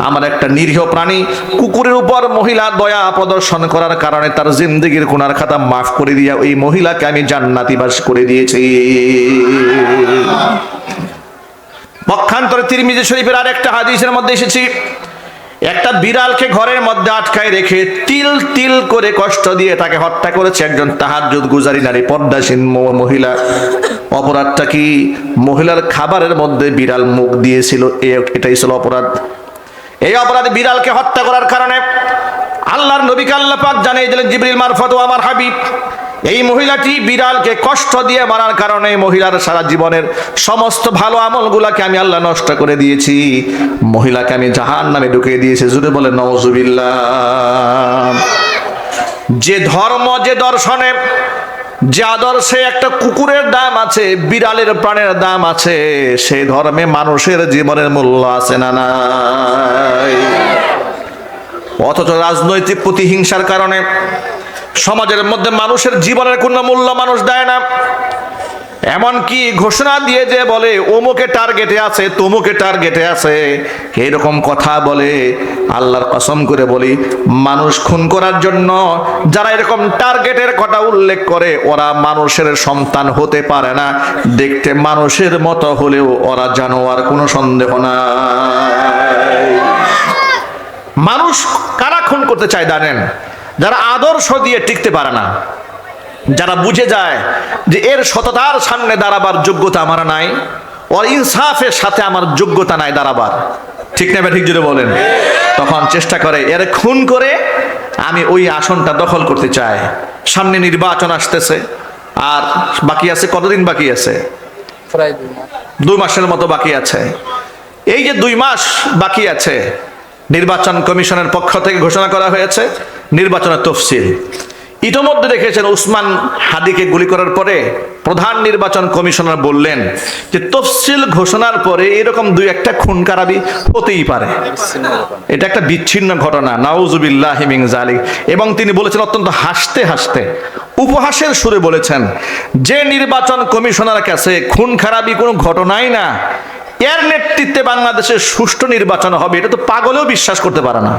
আমার একটা নিরীহ প্রাণী কুকুরের উপর মহিলা দয়া প্রদর্শন করার কারণে তার জিন্দেগীর গুনার খাতা মাফ করে দিয়া ওই মহিলাকে আমি জান্নাতি বাস করে দিয়েছি। পক্ষান্তরে তিরমিজি শরীফের আরেকটা হাদিসের মধ্যে এসেছে, একটা বিড়ালকে ঘরের মধ্যে আটকায় রেখে তিল তিল করে কষ্ট দিয়ে তাকে হত্যা করেছে একজন তাহাজ্জুদ গুজারি নারী, পর্দাসীন মহিলা। অপরাধটা কি? মহিলার খাবারের মধ্যে বিড়াল মুখ দিয়েছিল, এটাই ছিল অপরাধ। এই অপরাধে বিড়ালকে হত্যা করার কারণে আল্লাহর নবীকে আল্লাহ পাক জানিয়ে দিলেন জিবরিল মারফত, ও আমার হাবিব, এই মহিলাটি বিড়ালকে কষ্ট দিয়ে মারার কারণে মহিলার সারা জীবনের সমস্ত ভালো আমলগুলাকে আমি আল্লাহ নষ্ট করে দিয়েছি, মহিলাকে আমি জাহান্নামে ঢুকিয়ে দিয়েছি। জোরে বলে নাউজুবিল্লাহ। যে ধর্ম, যে দর্শনে, যে আদর্শে একটা কুকুরের দাম আছে, বিড়ালের প্রাণের দাম আছে, সেই ধর্মে মানুষের জীবনের মূল্য আছে না নাই? অথচ রাজনৈতিক প্রতিহিংসার কারণে সমাজের মধ্যে মানুষের জীবনের কোনো মূল্য মানুষ দেয় না। এমনকি ঘোষণা দিয়ে যে বলে অমুকে টার্গেটে আছে, তমুকে টার্গেটে আছে, এরকম কথা বলে। আল্লাহর কসম করে বলি, মানুষ খুন করার জন্য যারা এরকম টার্গেটের কথা উল্লেখ করে ওরা মানুষের সন্তান হতে পারে না। দেখতে মানুষের মতো হলেও ওরা জানোয়ার, কোনো সন্দেহ নাই। মানুষ কারা খুন করতে চায় জানেন? যারা আদর্শ দিয়ে টিকতে পারে না, যারা বুঝে যায় যে এর সততার সামনে দাঁড়াবার যোগ্যতা আমার নাই, ওর ইনসাফের সাথে আমার যোগ্যতা নাই দাঁড়াবার, ঠিক না? ঠিক জুড়ে বলেন। তখন চেষ্টা করে এর খুন করে আমি ওই আসনটা দখল করতে চাই। সামনে নির্বাচন আসতেছে, আর বাকি আছে কতদিন? বাকি আছে প্রায় 2 মাসের মতো বাকি আছে। এই যে 2 মাস বাকি আছে, নির্বাচন কমিশনের পক্ষ থেকে ঘোষণা করা হয়েছে নির্বাচনের তফসিল। ইতোমধ্যে দেখেছেন উসমান হাদিকে গুলি করার পরে প্রধান নির্বাচন কমিশনার বললেন যে তফসিল ঘোষণার পরে এরকম 2-1টা খুন খারাপি হতেই পারে, এটা একটা বিচ্ছিন্ন ঘটনা, নাউজুবিল্লাহি মিন যালিক। এবং তিনি বলেছেন অত্যন্ত হাসতে হাসতে, উপহাসের সুরে বলেছেন, যে নির্বাচন কমিশনার কাছে খুন খারাপি কোনো ঘটনাই না, এর নেতৃত্বে বাংলাদেশের সুষ্ঠু নির্বাচন হবে, এটা তো পাগলেও বিশ্বাস করতে পারে না।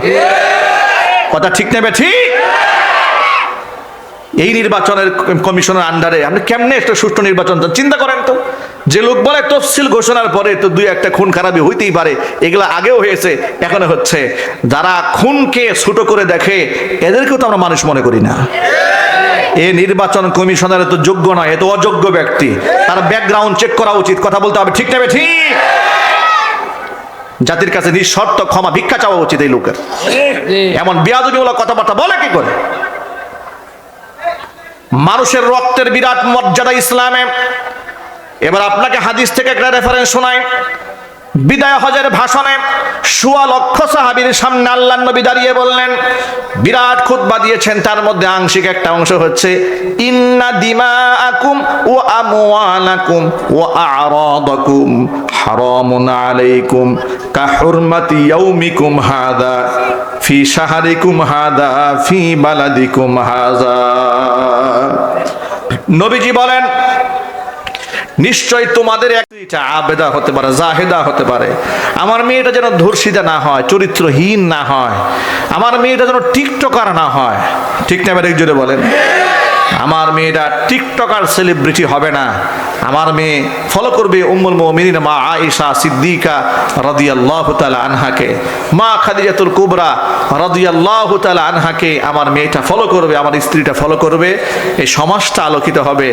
কথা ঠিক নেবে ঠিক? এই নির্বাচনের কমিশনের আন্ডারে আপনি কেমনে একটা সুষ্ঠু নির্বাচন চিন্তা করেন তো? যে লোক বলে তফসিল ঘোষণার পরে তো 2-1টা খুন খারাপি হইতেই পারে, এগুলা আগেও হয়েছে, এখনো হচ্ছে। যারা খুনকে ছোট করে দেখে এদেরকেও তো আমরা মানুষ মনে করি না। এই নির্বাচন কমিশনের তো যোগ্য নয়, এ তো অযোগ্য ব্যক্তি, তার ব্যাকগ্রাউন্ড চেক করা উচিত। কথা বলতে হবে, ঠিক নেবে ঠিক? জাতির কাছে নিঃশর্ত ক্ষমা ভিক্ষা চাওয়া উচিত এই লোকের। এমন বেয়াদবিমূলক কথাবার্তা বলে কি করে? মানুষের রক্তের বিরাট মর্যাদা ইসলামে। এবার আপনাকে হাদিস থেকে একটা রেফারেন্স শোনাই। বিদায় হজের ভাষণে 1.25 লক্ষ সাহাবীর সামনে আল্লাহর নবী দাঁড়িয়ে বললেন, বিরাট খুতবা দিয়েছেন, তার মধ্যে আংশিক একটা অংশ হচ্ছে ইন্না দিমাআকুম ওয়া আমওয়ালাকুম ওয়া আ'রাদাকুম হারামুন আলাইকুম কা হুরমাতি ইয়াউমিকুম হাযা ফি শাহরিকুম হাযা ফি বালাদিকুম হাযা। নবীজি বলেন, নিশ্চয় তোমাদের একটা আবেদা হতে পারে, জাহেদা হতে পারে, আমার মেয়েটা যেন ধর্ষিতা না হয়, চরিত্রহীন না হয়, আমার মেয়েটা যেন টিকটকার না হয়, ঠিক না? এবার একজনে বলেন, আমার মেয়েটা টিকটকার সেলিব্রিটি হবে না, আমার মেয়ে ফলো করবে উম্মুল মুমিনিন মা আয়েশা সিদ্দিকা রাদিয়াল্লাহু তাআলা আনহাকে, মা খাদিজাতুল কুবরা রাদিয়াল্লাহু তাআলা আনহাকে আমার মেয়েটা ফলো করবে, আমার স্ত্রীটা ফলো করবে। এই সমাজটা আলোকিত হবে।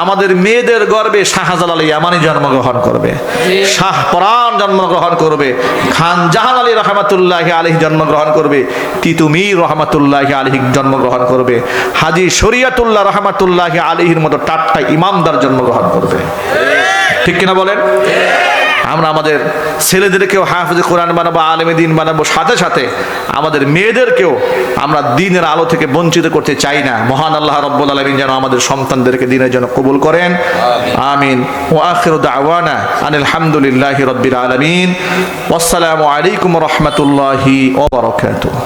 আমাদের মেয়েদের গর্বে শাহজালাল ইয়ামানি জন্মগ্রহণ করবে, শাহপরান জন্মগ্রহণ করবে, খান জাহান আলী রহমাতুল্লাহি আলাইহি জন্মগ্রহণ করবে, তিতুমীর রহমাতুল্লাহি আলাইহি জন্মগ্রহণ করবে, হাজী শরীয়তুল্লাহ রহমাতুল্লাহি আলাইহির মতো টাটকা ইমামদার জন্মগ্রহণ করবে। ঠিক কিনা বলেন? আমরা আমাদের ছেলেদেরকেও হাফেজে কোরআন বানাবো, আলেমে দ্বীন বানাবো, সাথে সাথে আমাদের মেয়েদেরকেও আমরা দ্বীনের আলো থেকে বঞ্চিত করতে চাই না। মহান আল্লাহ রাব্বুল আলামিন যেন আমাদের সন্তানদেরকে দ্বীনের জন্য কবুল করেন, আমিন। ওয়া আখিরু দাওয়ানা আনিল হামদুলিল্লাহি রাব্বিল আলামিন। ওয়াসসালামু আলাইকুম ওয়া রাহমাতুল্লাহি ওয়া বারাকাতুহু।